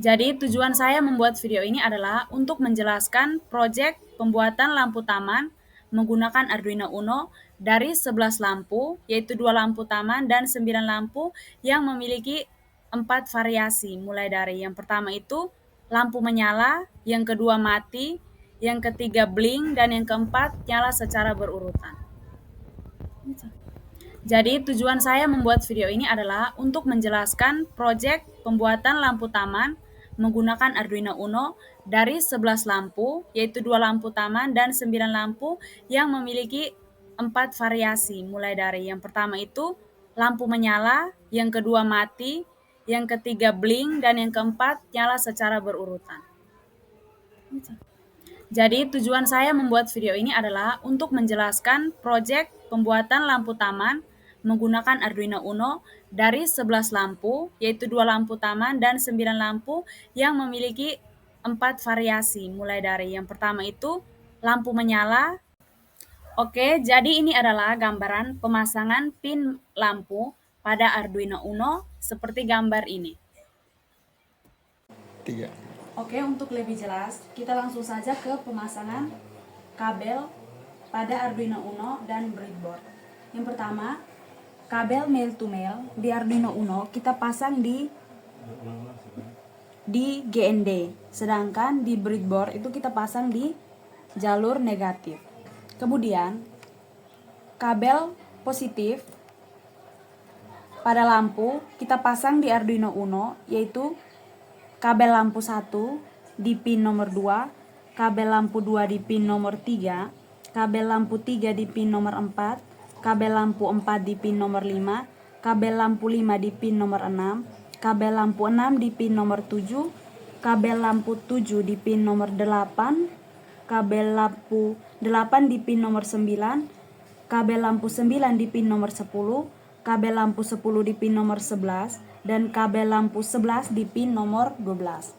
Jadi tujuan saya membuat video ini adalah untuk menjelaskan proyek pembuatan lampu taman menggunakan Arduino Uno dari 11 lampu, yaitu 2 lampu taman dan 9 lampu yang memiliki 4 variasi. Mulai dari yang pertama itu lampu menyala, yang kedua mati, yang ketiga bling, dan yang keempat nyala secara berurutan. Jadi tujuan saya membuat video ini adalah untuk menjelaskan proyek pembuatan lampu taman menggunakan Arduino Uno dari 11 lampu, yaitu 2 lampu taman dan 9 lampu yang memiliki 4 variasi. Mulai dari yang pertama itu lampu menyala, yang kedua mati, yang ketiga bling, dan yang keempat nyala secara berurutan. Jadi tujuan saya membuat video ini adalah untuk menjelaskan proyek pembuatan lampu taman menggunakan Arduino Uno dari 11 lampu, yaitu 2 lampu taman dan 9 lampu yang memiliki 4 variasi. Mulai dari yang pertama itu lampu menyala. Oke, jadi ini adalah gambaran pemasangan pin lampu pada Arduino Uno seperti gambar ini. 3. Oke, untuk lebih jelas, kita langsung saja ke pemasangan kabel pada Arduino Uno dan breadboard. Yang pertama, kabel male to male di Arduino Uno kita pasang di GND, sedangkan di breadboard itu kita pasang di jalur negatif. Kemudian, kabel positif pada lampu kita pasang di Arduino Uno, yaitu kabel lampu 1 di pin nomor 2, kabel lampu 2 di pin nomor 3, kabel lampu 3 di pin nomor 4, kabel lampu 4 di pin nomor 5, kabel lampu 5 di pin nomor 6, kabel lampu 6 di pin nomor 7, kabel lampu 7 di pin nomor 8, kabel lampu 8 di pin nomor 9, kabel lampu 9 di pin nomor 10, kabel lampu 10 di pin nomor 11, dan kabel lampu 11 di pin nomor 12.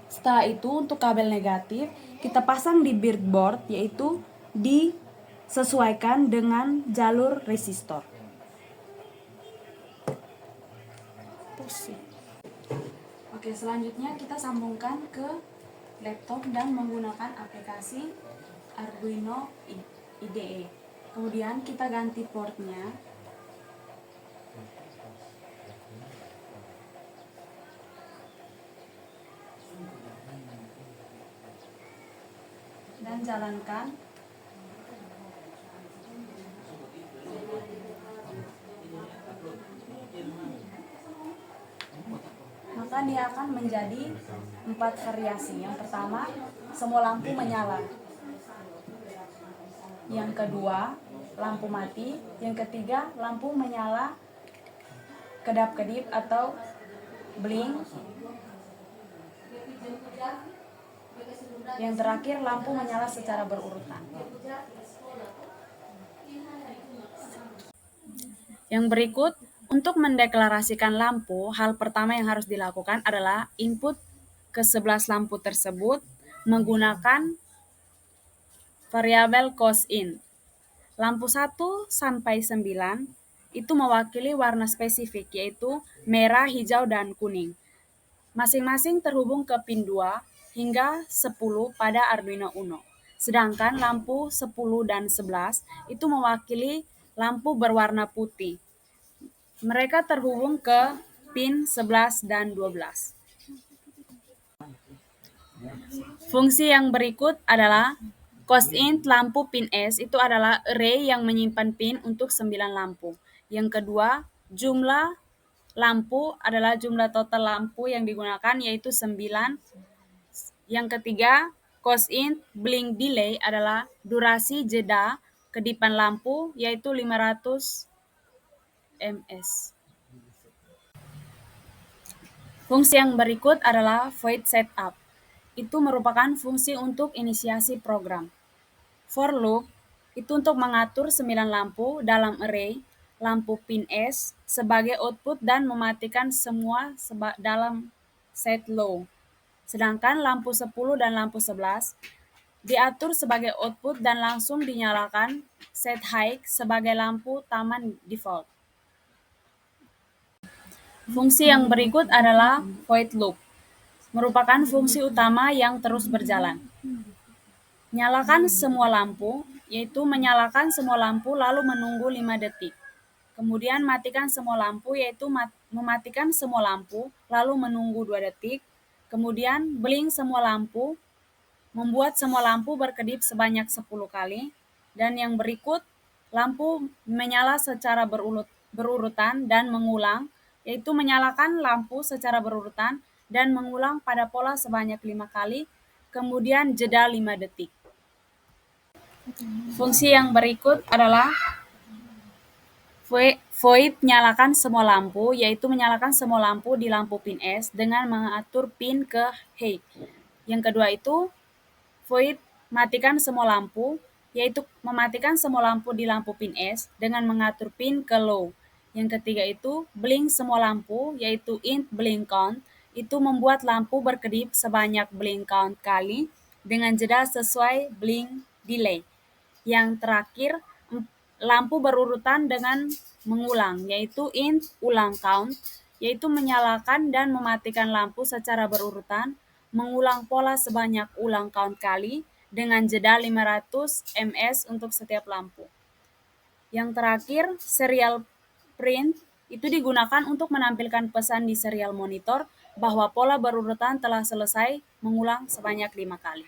Setelah itu untuk kabel negatif kita pasang di breadboard, yaitu disesuaikan dengan jalur resistor. Oke, selanjutnya kita sambungkan ke laptop dan menggunakan aplikasi Arduino IDE. Kemudian kita ganti portnya. Dan jalankan. Maka dia akan menjadi 4 variasi. Yang pertama, semua lampu menyala. Yang kedua, lampu mati. Yang ketiga, lampu menyala kedap-kedip atau bling. Yang terakhir, lampu menyala secara berurutan. Yang berikut, untuk mendeklarasikan lampu, hal pertama yang harus dilakukan adalah input ke 11 lampu tersebut menggunakan variabel cosin. Lampu 1 sampai 9 itu mewakili warna spesifik, yaitu merah, hijau, dan kuning. Masing-masing terhubung ke pin 2 hingga 10 pada Arduino Uno. Sedangkan lampu 10 dan 11 itu mewakili lampu berwarna putih. Mereka terhubung ke pin 11 dan 12. Fungsi yang berikut adalah cosint lampu pin S itu adalah array yang menyimpan pin untuk 9 lampu. Yang kedua, jumlah lampu adalah jumlah total lampu yang digunakan, yaitu 9. Yang ketiga, cosint blink delay adalah durasi jeda kedipan lampu, yaitu 500 ms. Fungsi yang berikut adalah void setup. Itu merupakan fungsi untuk inisiasi program. For loop itu untuk mengatur 9 lampu dalam array lampu pin S sebagai output dan mematikan semua dalam set low. Sedangkan lampu 10 dan lampu 11 diatur sebagai output dan langsung dinyalakan set high sebagai lampu taman default. Fungsi yang berikut adalah void loop. merupakan fungsi utama yang terus berjalan. Nyalakan semua lampu, yaitu menyalakan semua lampu lalu menunggu 5 detik. Kemudian matikan semua lampu, yaitu mematikan semua lampu lalu menunggu 2 detik. Kemudian blink semua lampu, membuat semua lampu berkedip sebanyak 10 kali. Dan yang berikut, lampu menyala secara berurutan dan mengulang, yaitu menyalakan lampu secara berurutan dan mengulang pada pola sebanyak 5 kali, kemudian jeda 5 detik. Fungsi yang berikut adalah void nyalakan semua lampu, yaitu menyalakan semua lampu di lampu pin S dengan mengatur pin ke high. Yang kedua itu void matikan semua lampu, yaitu mematikan semua lampu di lampu pin S dengan mengatur pin ke low. Yang ketiga itu blink semua lampu, yaitu int blink count, itu membuat lampu berkedip sebanyak blink count kali dengan jeda sesuai blink delay. Yang terakhir, lampu berurutan dengan mengulang, yaitu int ulang count, yaitu menyalakan dan mematikan lampu secara berurutan, mengulang pola sebanyak ulang count kali dengan jeda 500 ms untuk setiap lampu. Yang terakhir, serial print itu digunakan untuk menampilkan pesan di serial monitor bahwa pola berurutan telah selesai mengulang sebanyak 5 kali.